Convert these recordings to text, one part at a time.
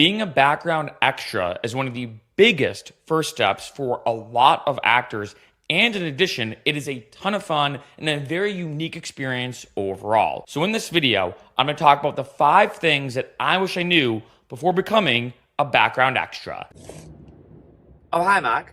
Being a background extra is one of the biggest first steps for a lot of actors. And in addition, it is a ton of fun and a very unique experience overall. So in this video, I'm going to talk about the 5 things that I wish I knew before becoming a background extra. Oh, hi, Marc.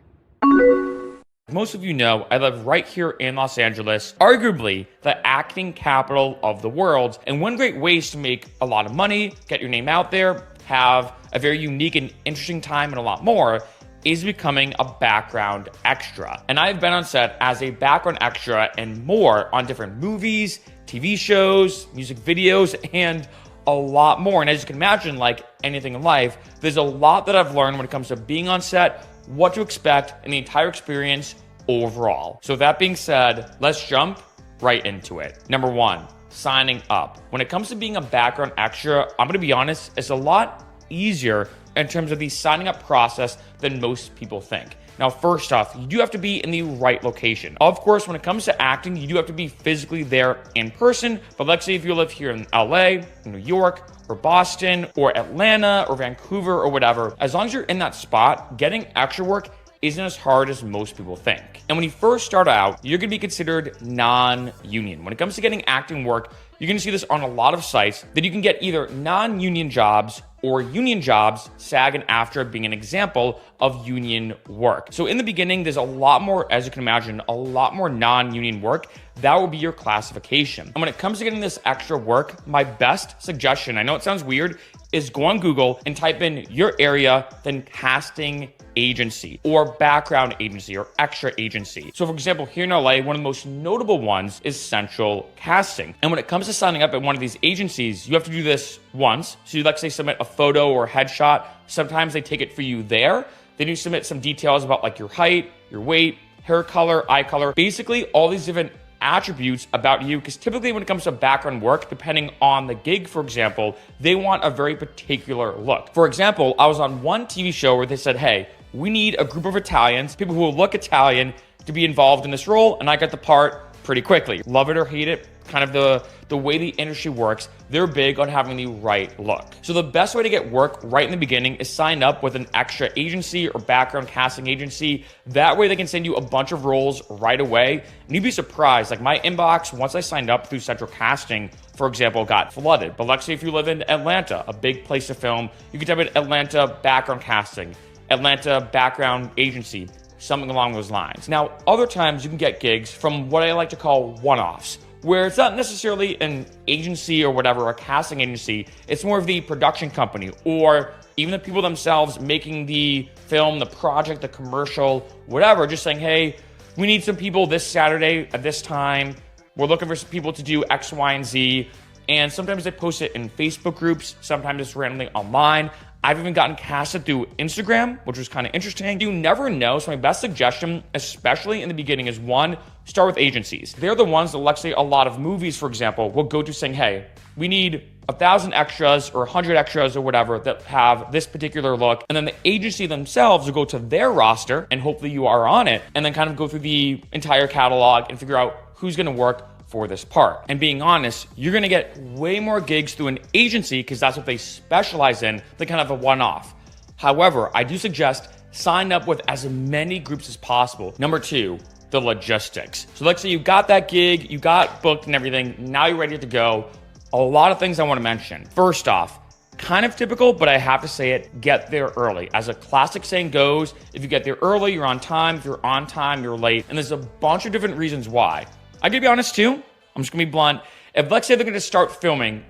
Most of you know, I live right here in Los Angeles, arguably the acting capital of the world. And one great way is to make a lot of money, get your name out there, have a very unique and interesting time, and a lot more is becoming a background extra. And I've been on set as a background extra and more on different movies, TV shows, music videos, and a lot more. And as you can imagine, like anything in life, there's a lot that I've learned when it comes to being on set, what to expect, and the entire experience overall. So that being said, let's jump right into it. Number 1, signing up. When it comes to being a background extra, I'm gonna be honest, it's a lot easier in terms of the signing up process than most people think. Now, first off, you do have to be in the right location. Of course, when it comes to acting, you do have to be physically there in person. But let's say if you live here in LA, New York, or Boston, or Atlanta, or Vancouver, or whatever, as long as you're in that spot, getting extra work isn't as hard as most people think. And when you first start out, you're gonna be considered non-union. When it comes to getting acting work, you're gonna see this on a lot of sites that you can get either non-union jobs or union jobs, SAG and AFTRA being an example of union work. So in the beginning, there's a lot more, as you can imagine, a lot more non-union work. That will be your classification. And when it comes to getting this extra work, my best suggestion, I know it sounds weird, is go on Google and type in your area, then casting agency or background agency or extra agency. So for example, here in LA, one of the most notable ones is Central Casting. And when it comes to signing up at one of these agencies, you have to do this once. So you let's say submit a photo or a headshot. Sometimes they take it for you there. Then you submit some details about like your height, your weight, hair color, eye color, basically all these different attributes about you, because typically when it comes to background work, depending on the gig, for example, they want a very particular look. For example, I was on one TV show where they said, hey, we need a group of Italians, people who will look Italian, to be involved in this role, and I got the part pretty quickly. Love it or hate it, kind of the way the industry works, they're big on having the right look. So the best way to get work right in the beginning is sign up with an extra agency or background casting agency. That way they can send you a bunch of roles right away. And you'd be surprised, like my inbox, once I signed up through Central Casting, for example, got flooded. But let's say if you live in Atlanta, a big place to film, you can type in Atlanta background casting, Atlanta background agency, something along those lines. Now, other times you can get gigs from what I like to call one-offs, where it's not necessarily an agency or whatever, a casting agency, it's more of the production company or even the people themselves making the film, the project, the commercial, whatever, just saying, hey, we need some people this Saturday at this time. We're looking for some people to do X, Y, and Z. And sometimes they post it in Facebook groups, sometimes it's randomly online. I've even gotten casted through Instagram, which was kind of interesting. You never know. So my best suggestion, especially in the beginning, is 1, start with agencies. They're the ones that, let's say a lot of movies, for example, will go to saying, hey, we need 1,000 extras or 100 extras or whatever that have this particular look. And then the agency themselves will go to their roster, and hopefully you are on it, and then kind of go through the entire catalog and figure out who's going to work for this part. And being honest, you're gonna get way more gigs through an agency because that's what they specialize in than kind of a one-off. However, I do suggest sign up with as many groups as possible. Number 2, the logistics. So let's say you got that gig, you got booked and everything, now you're ready to go. A lot of things I wanna mention. First off, kind of typical, but I have to say it, get there early. As a classic saying goes, if you get there early, you're on time. If you're on time, you're late. And there's a bunch of different reasons why. I gotta be honest too, I'm just gonna be blunt. If let's say they're gonna start filming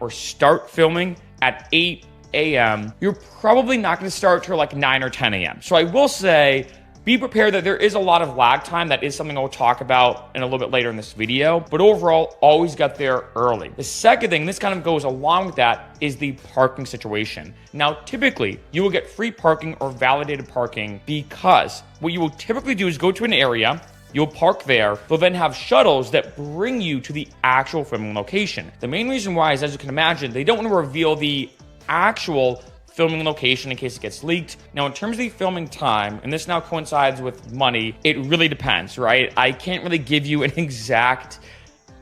at 8 a.m., you're probably not gonna start till like 9 or 10 a.m. So I will say, be prepared that there is a lot of lag time. That is something I'll talk about in a little bit later in this video, but overall, always get there early. The second thing, this kind of goes along with that, is the parking situation. Now, typically, you will get free parking or validated parking because what you will typically do is go to an area, you'll park there. They'll then have shuttles that bring you to the actual filming location. The main reason why is, as you can imagine, they don't want to reveal the actual filming location in case it gets leaked. Now, in terms of the filming time, and this now coincides with money, it really depends, right? I can't really give you an exact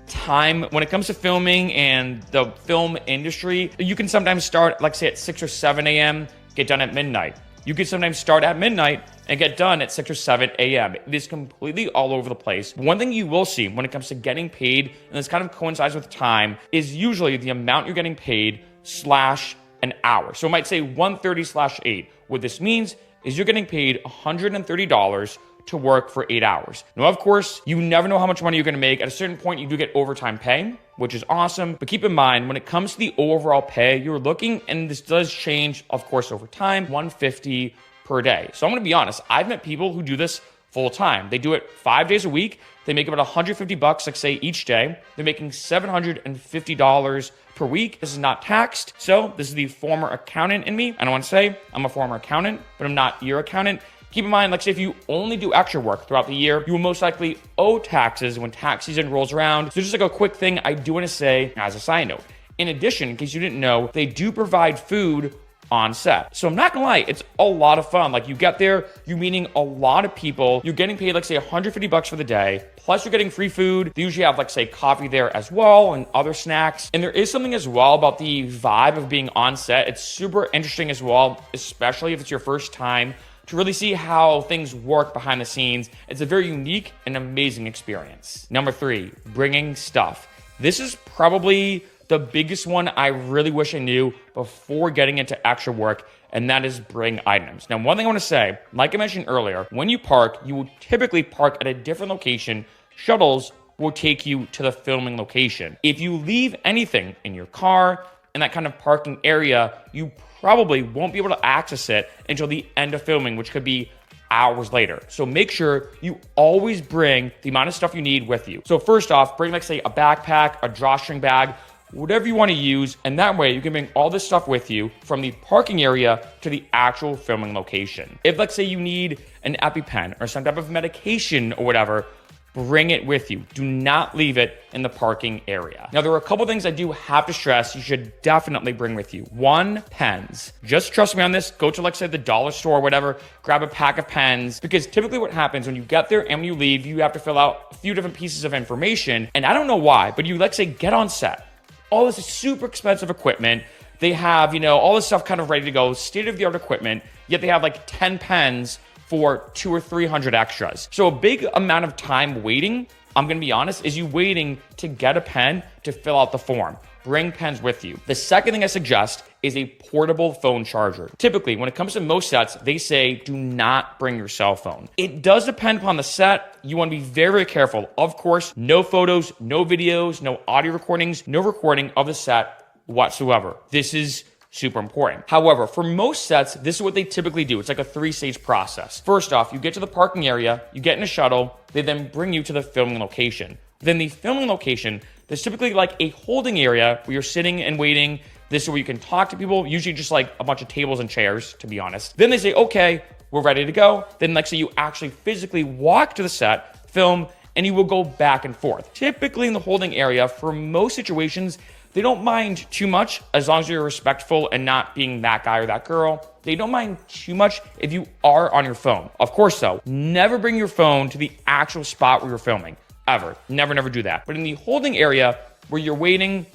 time when it comes to filming and the film industry. You can sometimes start, like say at 6 or 7 a.m. get done at midnight. You could sometimes start at midnight and get done at 6 or 7 a.m. It is completely all over the place. One thing you will see when it comes to getting paid, and this kind of coincides with time, is usually the amount you're getting paid slash an hour. So it might say 130/8. What this means is you're getting paid $130 to work for 8 hours. Now, of course, you never know how much money you're gonna make. At a certain point, you do get overtime pay, which is awesome. But keep in mind, when it comes to the overall pay, you're looking, and this does change, of course, over time, $150 per day. So I'm gonna be honest, I've met people who do this full time. They do it 5 days a week. They make about $150, like say each day. They're making $750 per week. This is not taxed. So this is the former accountant in me. I don't want to say I'm a former accountant, but I'm not your accountant. Keep in mind, like say if you only do extra work throughout the year, you will most likely owe taxes when tax season rolls around. So just like a quick thing I do want to say as a side note. In addition, in case you didn't know, they do provide food on set. So I'm not gonna lie, it's a lot of fun. Like you get there, you're meeting a lot of people, you're getting paid like say $150 for the day, plus you're getting free food. They usually have like say coffee there as well and other snacks. And there is something as well about the vibe of being on set. It's super interesting as well, especially if it's your first time, to really see how things work behind the scenes. It's a very unique and amazing experience. Number 3, bringing stuff. This is probably the biggest one I really wish I knew before getting into extra work, and that is bring items. Now, one thing I want to say, like I mentioned earlier, when you park, you will typically park at a different location. Shuttles will take you to the filming location. If you leave anything in your car, in that kind of parking area, you probably won't be able to access it until the end of filming, which could be hours later. So make sure you always bring the amount of stuff you need with you. So first off, bring like say a backpack, a drawstring bag, whatever you want to use, and that way you can bring all this stuff with you from the parking area to the actual filming location. If let's say you need an EpiPen or some type of medication or whatever, bring it with you. Do not leave it in the parking area. Now, there are a couple things I do have to stress you should definitely bring with you. 1, pens. Just trust me on this. Go to, like, say, the dollar store or whatever, grab a pack of pens, because typically what happens when you get there and when you leave, you have to fill out a few different pieces of information. And I don't know why, but you, let's say, get on set. All this super expensive equipment. They have, all this stuff kind of ready to go, state-of-the-art equipment, yet they have like 10 pens for 200 or 300 extras. So a big amount of time waiting, I'm gonna be honest, is you waiting to get a pen to fill out the form. Bring pens with you. The second thing I suggest is a portable phone charger. Typically, when it comes to most sets, they say do not bring your cell phone. It does depend upon the set. You want to be very, very careful. Of course, no photos, no videos, no audio recordings, no recording of the set whatsoever. This is super important. However, for most sets, this is what they typically do. It's like a 3-stage process. First off, you get to the parking area, you get in a shuttle, they then bring you to the filming location. Then the filming location, there's typically like a holding area where you're sitting and waiting. This is where you can talk to people, usually just like a bunch of tables and chairs, to be honest. Then they say, okay, we're ready to go. Then like say you actually physically walk to the set, film, and you will go back and forth. Typically in the holding area, for most situations, they don't mind too much as long as you're respectful and not being that guy or that girl. They don't mind too much if you are on your phone. Of course though, never bring your phone to the actual spot where you're filming. Ever. Never do that. But in the holding area where you're waiting,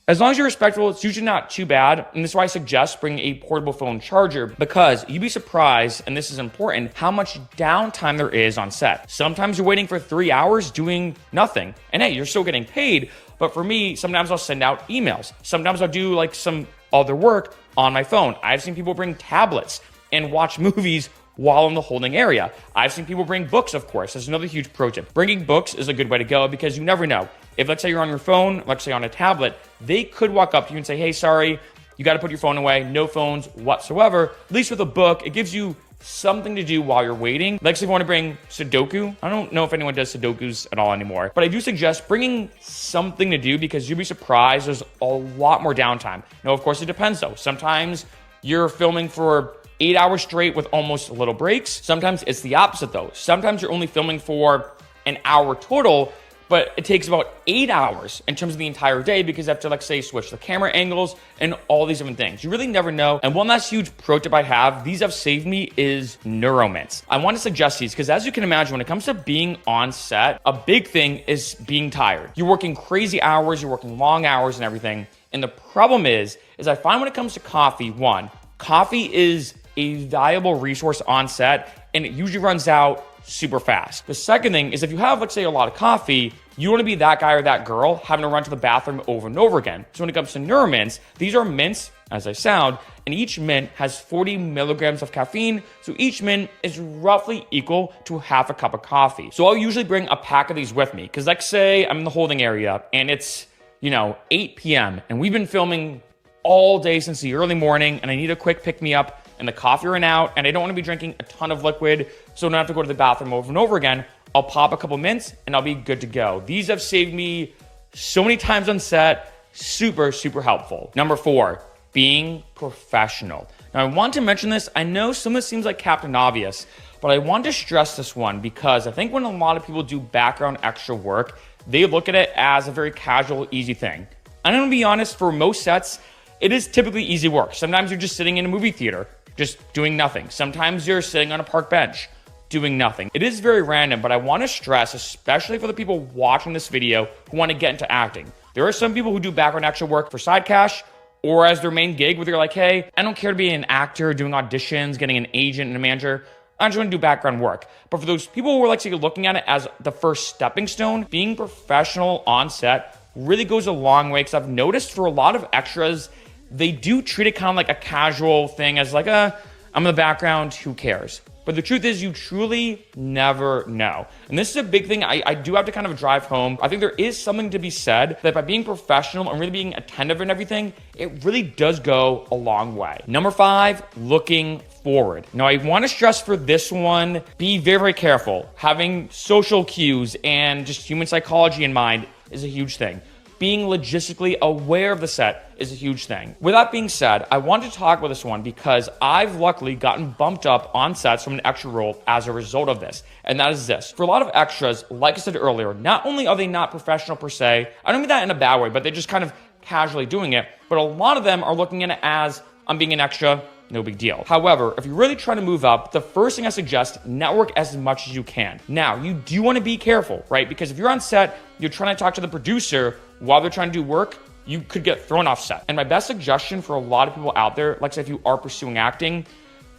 as long as you're respectful, it's usually not too bad. And this is why I suggest bringing a portable phone charger, because you'd be surprised, and this is important, how much downtime there is on set. Sometimes you're waiting for 3 hours doing nothing. And hey, you're still getting paid. But for me, sometimes I'll send out emails. Sometimes I'll do like some other work on my phone. I've seen people bring tablets and watch movies while in the holding area. I've seen people bring books, of course. That's another huge pro tip. Bringing books is a good way to go because you never know. If let's say you're on your phone, let's say on a tablet, they could walk up to you and say, hey, sorry, you got to put your phone away. No phones whatsoever. At least with a book, it gives you something to do while you're waiting. Like if you want to bring Sudoku, I don't know if anyone does Sudokus at all anymore, but I do suggest bringing something to do because you'll be surprised there's a lot more downtime. Now, of course, it depends though. Sometimes you're filming for 8 hours straight with almost little breaks. Sometimes it's the opposite though. Sometimes you're only filming for an hour total, but it takes about 8 hours in terms of the entire day because you have to, like, say, switch the camera angles and all these different things. You really never know. And one last huge pro tip I have, these have saved me, is Neuromints. I want to suggest these because as you can imagine, when it comes to being on set, a big thing is being tired. You're working crazy hours, you're working long hours and everything. And the problem is I find when it comes to coffee, one, Coffee is a valuable resource on set, and it usually runs out super fast. The second thing is if you have, let's say, a lot of coffee, you want to be that guy or that girl having to run to the bathroom over and over again. So when it comes to Neuromints, these are mints, as they sound, and each mint has 40 milligrams of caffeine. So each mint is roughly equal to half a cup of coffee. So I'll usually bring a pack of these with me. Because let's say I'm in the holding area and it's, 8 p.m. and we've been filming all day since the early morning and I need a quick pick me up and the coffee ran out and I don't want to be drinking a ton of liquid so I don't have to go to the bathroom over and over again. I'll pop a couple mints and I'll be good to go. These have saved me so many times on set. Super, super helpful. Number 4, being professional. Now I want to mention this. I know some of this seems like Captain Obvious, but I want to stress this one because I think when a lot of people do background extra work, they look at it as a very casual, easy thing. I'm gonna be honest, for most sets, it is typically easy work. Sometimes you're just sitting in a movie theater, just doing nothing. Sometimes you're sitting on a park bench, doing nothing. It is very random, but I want to stress, especially for the people watching this video who want to get into acting. There are some people who do background extra work for side cash or as their main gig where they're like, hey, I don't care to be an actor, doing auditions, getting an agent and a manager. I just want to do background work. But for those people who are looking at it as the first stepping stone, being professional on set really goes a long way because I've noticed for a lot of extras, they do treat it kind of like a casual thing as like, I'm in the background, who cares? But the truth is you truly never know. And this is a big thing I do have to kind of drive home. I think there is something to be said that by being professional and really being attentive and everything, it really does go a long way. Number 5, looking forward. Now I want to stress for this one, be very, very careful. Having social cues and just human psychology in mind is a huge thing. Being logistically aware of the set is a huge thing. With that being said, I want to talk about this one because I've luckily gotten bumped up on sets from an extra role as a result of this. And that is this. For a lot of extras, like I said earlier, not only are they not professional per se, I don't mean that in a bad way, but they're just kind of casually doing it. But a lot of them are looking at it as, I'm being an extra, no big deal. However, if you're really trying to move up, the first thing I suggest, network as much as you can. Now, you do want to be careful, right? Because if you're on set, you're trying to talk to the producer while they're trying to do work, you could get thrown off set. And my best suggestion for a lot of people out there, like say if you are pursuing acting,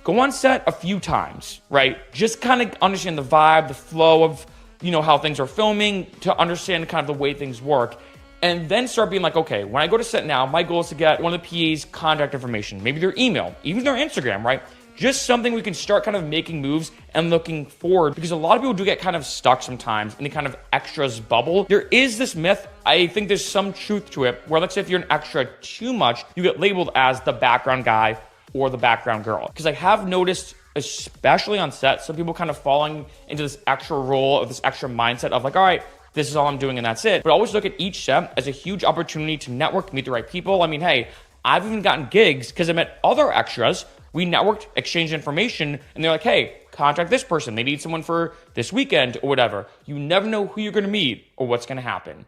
go on set a few times, right? Just kind of understand the vibe, the flow of, how things are filming, to understand kind of the way things work. And then start being like, okay, when I go to set now, my goal is to get one of the PA's contact information, maybe their email, even their Instagram, right? Just something we can start kind of making moves and looking forward, because a lot of people do get kind of stuck sometimes in the kind of extras bubble. There is this myth, I think there's some truth to it, where let's say if you're an extra too much, you get labeled as the background guy or the background girl. Because I have noticed, especially on set, some people kind of falling into this extra role of this extra mindset of like, all right, this is all I'm doing and that's it. But always look at each set as a huge opportunity to network, meet the right people. I mean, hey, I've even gotten gigs because I met other extras. We networked, exchanged information, and they're like, hey, contact this person. They need someone for this weekend or whatever. You never know who you're going to meet or what's going to happen.